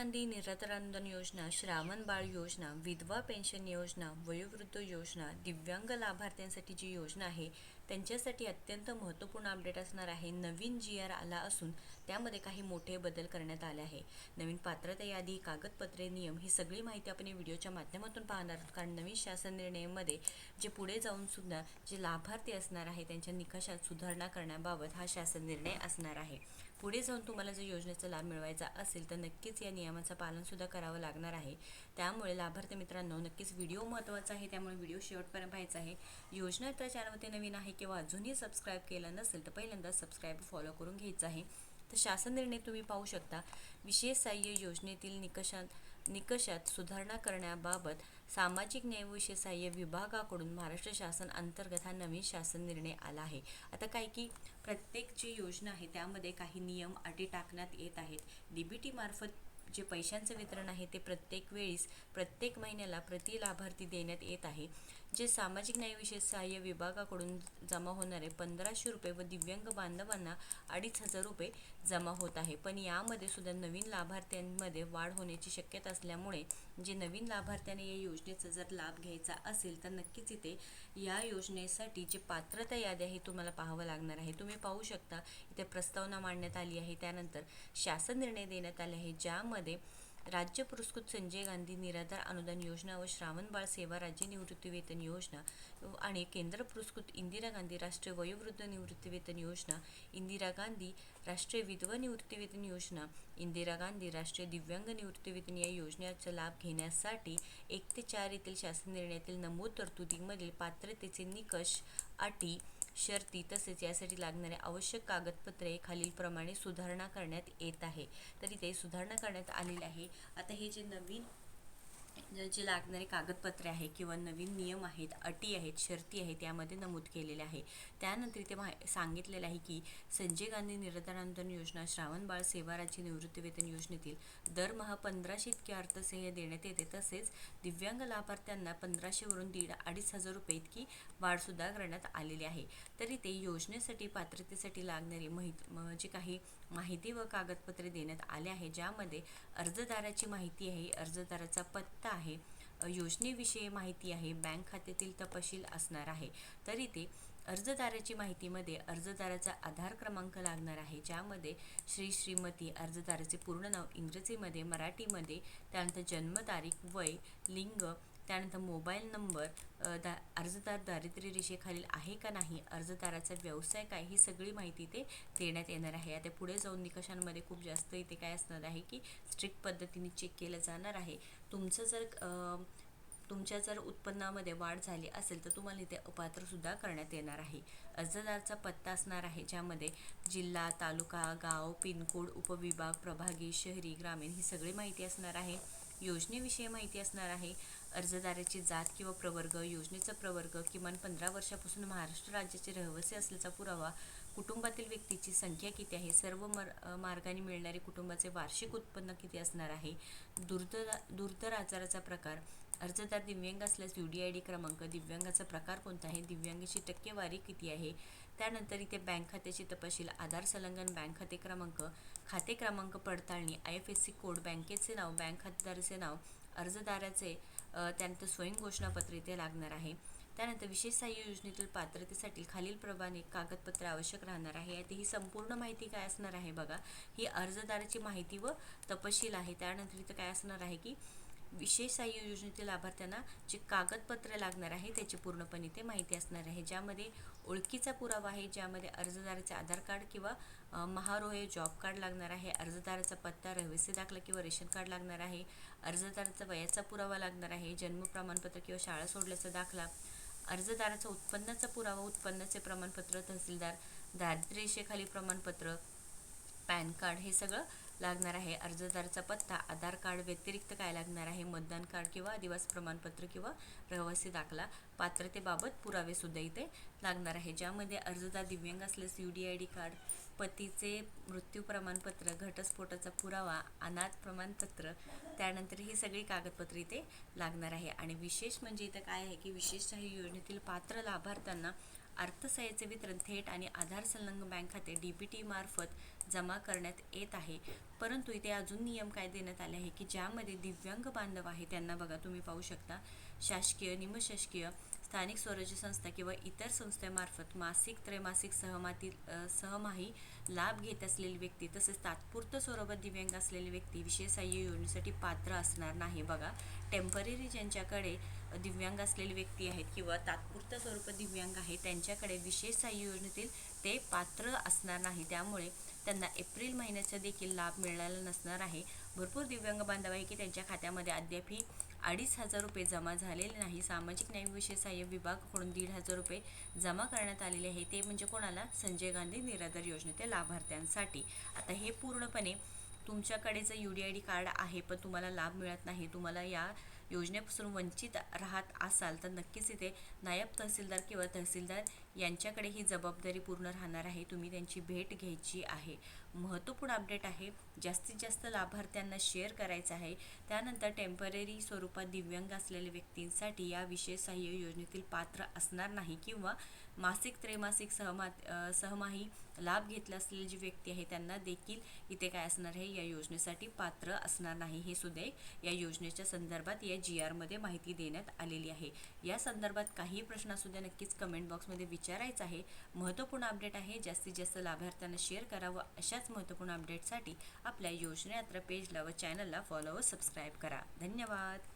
गांधी निराधार अनुदान योजना, श्रावण बाळ योजना, विधवा पेन्शन योजना, वयोवृद्ध योजना, दिव्यांग लाभार्थ्यांसाठी जी योजना आहे त्यांच्यासाठी अत्यंत महत्त्वपूर्ण अपडेट असणार आहे. नवीन GR आला असून त्यामध्ये काही मोठे बदल करण्यात आले आहे. नवीन पात्रता यादी, कागदपत्रे, नियम ही सगळी माहिती आपण या व्हिडिओच्या माध्यमातून पाहणार आहोत. कारण नवीन शासन निर्णयामध्ये जे पुढे जाऊन सुद्धा जे लाभार्थी असणार आहे त्यांच्या निकषात सुधारणा करण्याबाबत हा शासन निर्णय असणार आहे. पुढे जाऊन तुम्हाला जर योजनेचा लाभ मिळवायचा असेल तर नक्कीच या नियमाचं पालनसुद्धा करावं लागणार आहे. त्यामुळे लाभार्थी मित्रांनो नक्कीच व्हिडिओ महत्त्वाचा आहे, त्यामुळे व्हिडिओ शेवटपर्यंत पाहायचा आहे. योजना तर चॅनलवरती नवीन आहे किंवा अजूनही सबस्क्राईब केलं नसेल तर पहिल्यांदा सबस्क्राईब फॉलो करून घ्यायचं आहे. तर शासन निर्णय तुम्ही पाहू शकता. विशेष सहाय्य योजनेतील निकषात सुधारणा करण्याबाबत सामाजिक न्याय व विशेष सहाय्य विभागाकडून महाराष्ट्र शासन अंतर्गत हा नवीन शासन निर्णय आला आहे. आता काय की प्रत्येक जी योजना आहे त्यामध्ये काही नियम अटी टाकण्यात येत आहेत. DBT मार्फत जे पैशांचं वितरण आहे ते प्रत्येक वेळेस प्रत्येक महिन्याला प्रति लाभार्थी देण्यात येत आहे. जे सामाजिक न्याय विशेष सहाय्य विभागाकडून जमा होणारे 1500 रुपये व दिव्यांग बांधवांना 2500 रुपये जमा होत आहे. पण यामध्ये सुद्धा नवीन लाभार्थ्यांमध्ये वाढ होण्याची शक्यता असल्यामुळे जे नवीन लाभार्थ्याने या योजनेचा जर लाभ घ्यायचा असेल तर नक्कीच इथे या योजनेसाठी जे पात्रता यादी आहे तुम्हाला पाहावं लागणार आहे. तुम्ही पाहू शकता इथे प्रस्तावना मांडण्यात आली आहे. त्यानंतर शासन निर्णय देण्यात आले आहे ज्यामध्ये राज्य पुरस्कृत संजय गांधी निराधार अनुदान योजना व श्रावण बाळ सेवा राज्य निवृत्तीवेतन योजना आणि केंद्र पुरस्कृत इंदिरा गांधी राष्ट्रीय वयोवृद्ध निवृत्तीवेतन योजना, इंदिरा गांधी राष्ट्रीय विधवा निवृत्तीवेतन योजना, इंदिरा गांधी राष्ट्रीय दिव्यांग निवृत्तीवेतन या योजनेचा लाभ घेण्यासाठी 1 ते 4 येथील शासन निर्णयातील नमूद तरतुदीमधील पात्रतेचे निकष, अटी, शर्ती तसेच यासाठी लागणारे आवश्यक कागदपत्रे खालीलप्रमाणे सुधारणा करण्यात येत आहे. तर इथे सुधारणा करण्यात आलेली आहे. आता हे जे नवीन जे लागणारे कागदपत्रे आहे किंवा नवीन नियम आहेत, अटी आहेत, शर्ती आहेत यामध्ये नमूद केलेले आहे. त्यानंतर इथे सांगितलेलं आहे की संजय गांधी निराधार अनुदान योजना, श्रावण बाळ सेवा राज्य निवृत्तीवेतन योजनेतील दरमहा 1500 इतके अर्थसहाय्य देण्यात येते. तसेच दिव्यांग लाभार्थ्यांना 1500 वरून 2500 रुपये इतकी वाढसुद्धा करण्यात आलेली आहे. तरी ते योजनेसाठी पात्रतेसाठी लागणारी जे काही माहिती व कागदपत्रे देण्यात आले आहे ज्यामध्ये अर्जदाराची माहिती आहे, अर्जदाराचा पत्ता आहे, योजनेविषयी माहिती आहे, बँक खात्यातील तपशील असणार आहे. तरी ते अर्जदाराची माहितीमध्ये अर्जदाराचा आधार क्रमांक लागणार आहे ज्यामध्ये श्रीमती अर्जदाराचे पूर्ण नाव इंग्रजीमध्ये, मराठीमध्ये, त्यानंतर जन्मतारीख, वय, लिंग, त्यानंतर मोबाईल नंबर, अर्जदार दारिद्र्य रेषेखालील आहे का नाही, अर्जदाराचा व्यवसाय काय, ही सगळी माहिती ते देण्यात येणार आहे. आता पुढे जाऊन निकषांमध्ये खूप जास्त इथे काय असणार आहे की स्ट्रिक्ट पद्धतीने चेक केलं जाणार आहे. तुमच्या जर उत्पन्नामध्ये वाढ झाली असेल तर तुम्हाला इथे अपात्रसुद्धा करण्यात येणार आहे. अर्जदाराचा पत्ता असणार आहे ज्यामध्ये जिल्हा, तालुका, गाव, पिनकोड, उपविभाग, प्रभागी, शहरी, ग्रामीण ही सगळी माहिती असणार आहे. योजनेविषयी माहिती असणार आहे. अर्जदाराची जात किंवा प्रवर्ग, योजनेचा प्रवर्ग, किमान 15 वर्षापासून महाराष्ट्र राज्याचे रहिवासी असल्याचा पुरावा, कुटुंबातील व्यक्तीची संख्या किती आहे, सर्व मार्गाने मिळणारे कुटुंबाचे वार्षिक उत्पन्न किती असणार आहे, दुर्धर आजाराचा प्रकार, अर्जदार दिव्यांग असल्यास UDID क्रमांक, दिव्यांगाचा प्रकार कोणता आहे, दिव्यांगाची टक्केवारी किती आहे, त्यानंतर इथे बँक खात्याची तपशील, आधार संलग्न बँक खाते क्रमांक पडताळणी, IFSC कोड, बँकेचे नाव, बँक खातेदाराचे नाव, अर्जदाराचे त्यानंतर स्वयं घोषणापत्र इथे लागणार आहे. त्यानंतर विशेष सहाय्य योजनेतील पात्रतेसाठी खालीलप्रमाणे कागदपत्रे आवश्यक राहणार आहे. आता ही संपूर्ण माहिती काय असणार आहे बघा, ही अर्जदाराची माहिती व तपशील आहे. त्यानंतर इथं काय असणार आहे की विशेष सहाय्य योजनेतील लाभार्थ्यांना जे कागदपत्रे लागणार आहे त्याची पूर्णपणे इथे माहिती असणार आहे ज्यामध्ये ओळखीचा पुरावा आहे, ज्यामध्ये अर्जदाराचे आधार कार्ड किंवा महारोहे जॉब कार्ड लागणार आहे, अर्जदाराचा पत्ता, रहिवासी दाखला किंवा रेशन कार्ड लागणार आहे, अर्जदाराचा वयाचा पुरावा लागणार आहे, जन्म प्रमाणपत्र किंवा शाळा सोडल्याचा दाखला, अर्जदाराचा उत्पन्नाचा पुरावा, उत्पन्नाचे प्रमाणपत्र, तहसीलदार दारिद्र्य रेषेखाली प्रमाणपत्र, पॅन कार्ड हे सगळं लागणार आहे. अर्जदाराचा पत्ता, आधार कार्ड व्यतिरिक्त काय लागणार आहे, मतदान कार्ड किंवा आदिवासी प्रमाणपत्र किंवा रहिवासी दाखला, पात्रतेबाबत पुरावे सुद्धा इथे लागणार आहे ज्यामध्ये अर्जदार दिव्यांग असल्यास UDID कार्ड, पतीचे मृत्यू प्रमाणपत्र, घटस्फोटाचा पुरावा, अनाथ प्रमाणपत्र, त्यानंतर ही सगळी कागदपत्रे इथे लागणार आहे. आणि विशेष म्हणजे इथं काय आहे की विशेष सहाय्य योजनेतील पात्र लाभार्थ्यांना अर्थसहाय्याचे वितरण थेट आणि आधार संलग्न बँक खाते DBT मार्फत जमा करण्यात येत आहे. परंतु इथे अजून नियम काय देण्यात आले आहे की ज्यामध्ये दिव्यांग बांधव आहे त्यांना बघा तुम्ही पाहू शकता, शासकीय, निमशासकीय, स्थानिक स्वराज्य संस्था किंवा इतर संस्थेमार्फत मासिक, त्रैमासिक सहमाही लाभ घेत असलेली व्यक्ती तसेच तात्पुरतं स्वरूपात दिव्यांग असलेली व्यक्ती विशेष सहाय्य योजनेसाठी पात्र असणार नाही. बघा, टेम्पररी ज्यांच्याकडे दिव्यांग असलेली व्यक्ती आहेत किंवा तात्पुरतं स्वरूपात दिव्यांग आहे त्यांच्याकडे विशेष सहाय्य योजनेतील ते पात्र असणार नाही. त्यामुळे त्यांना एप्रिल महिन्याचा देखील लाभ मिळालेला नसणार आहे. भरपूर दिव्यांग बांधव आहे की त्यांच्या खात्यामध्ये अद्यापही 2,500 रुपये जमा झालेले नाही. सामाजिक न्याय विशेष सहाय्य विभागाकडून 1,500 रुपये जमा करण्यात आलेले आहे. ते म्हणजे कोणाला? संजय गांधी निराधार योजनेतील लाभार्थ्यांसाठी. आता हे पूर्णपणे तुमच्याकडे जर UDID कार्ड आहे पण तुम्हाला लाभ मिळत नाही, तुम्हाला या योजनेपासून वंचित राहत असाल तर नक्कीच इथे नायब तहसीलदार किंवा तहसीलदार यांच्याकडे ही जबाबदारी पूर्ण राहणार आहे. तुम्ही त्यांची भेट घ्यायची आहे. महत्त्वपूर्ण अपडेट आहे, जास्तीत जास्त लाभार्थ्यांना शेअर करायचं आहे. त्यानंतर टेम्पररी स्वरूपात दिव्यांग असलेल्या व्यक्तींसाठी या विशेष सहाय्य योजनेतील पात्र असणार नाही किंवा मासिक, त्रैमासिक, सहमाही लाभ घेतला असलेली जी व्यक्ती आहे त्यांना देखील इथे काय असणार आहे, या योजनेसाठी पात्र असणार नाही. हे सुद्धा एक या योजनेच्या संदर्भात या GR मध्ये माहिती देण्यात आलेली आहे. या संदर्भात काही प्रश्न असू द्या नक्कीच कमेंट बॉक्समध्ये विचारायचं आहे. महत्त्वपूर्ण अपडेट आहे, जास्तीत जास्त लाभार्थ्यांना शेअर करावं. अशाच महत्त्वपूर्ण अपडेटसाठी आपल्या योजना यात्रा पेजला व चॅनलला फॉलो व सबस्क्राईब करा. धन्यवाद.